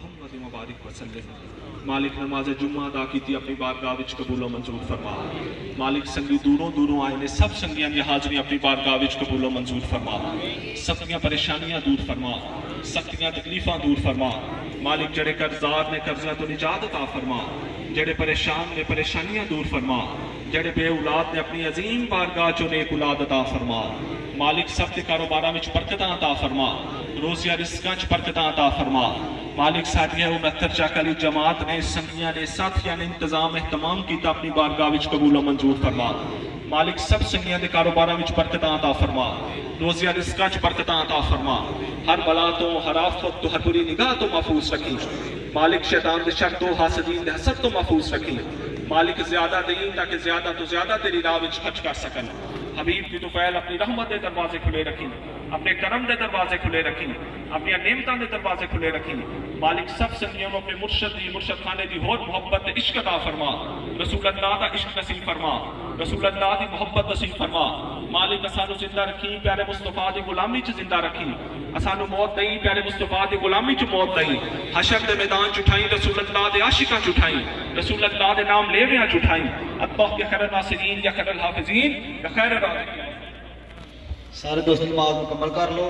محمد مبارک وسلم۔ مالک نماز جمعہ ادا کیتی اپنی بارگاہ وچ قبول و منظور فرما۔ مالک سنگی دوروں دوروں آئے نے سب سنگیاں دی حاضری اپنی بارگاہ وچ قبول و منظور فرما۔ سختیاں پریشانیاں دور فرما، سختیاں تکلیفاں دور فرما۔ مالک جڑے قرضدار نے قرضہ تو نجات عطا فرما، جڑے پریشان نے پریشانیاں دور فرما، جڑے بے اولاد نے اپنی عظیم بارگاہ چوں نیک اولاد عطا فرما۔ مالک سب کے کاروباراں وچ برکتاں عطا فرما، روزیاں رزقاں وچ برکتاں عطا فرما۔ مالک ساڈیاں 69 چاکلی جماعت نے سنگیاں نے ساتھیاں نے انتظام اہتمام کیتا اپنی بارگاہ وچ قبول و منظور فرما۔ مالک سب سنگیاں دے کاروباراں وچ برکتاں عطا فرما، روزیاں رزقاں وچ برکتاں عطا فرما۔ ہر بلا تو، ہر آفت تو، ہر بری نگاہ تو محفوظ رکھی۔ مالک شیطان دے شر تو، حاسدین دے حسد تو محفوظ رکھی۔ مالک زیادہ دیں تاکہ زیادہ تو زیادہ تیری راہ وچ خرچ کر سکن۔ حبیب کی طفیل اپنی رحمت دے دروازے کھلے رکھی، اپنے کرم دے دروازے کھلے رکھی، اپنی نعمتاں دے دروازے کھلے رکھی۔ مالک سب سنگیوں اپنے مرشد خانے دی ہور محبت تے عشق عطا فرما، رسول اللہ دا عشق نصیب فرما، رسول اللہ دی محبت نصیب فرما۔ مالک اسانو زندہ رکھی، پیارے مصطفیٰ دی غلامی چ زندہ رکھی، اسانو موت دئی، پیارے مصطفیٰ دی غلامی چ موت دئی، حشر دے میدان چٹھائی، رسول اللہ دے عاشقاں چٹھائی، رسول اللہ دے نام لیویاں چٹھائی۔ اللہ یا خیر الناصرین یا خیر الحافظین یا خیر الرازقین۔ سارے دوست نماز مکمل کر لو۔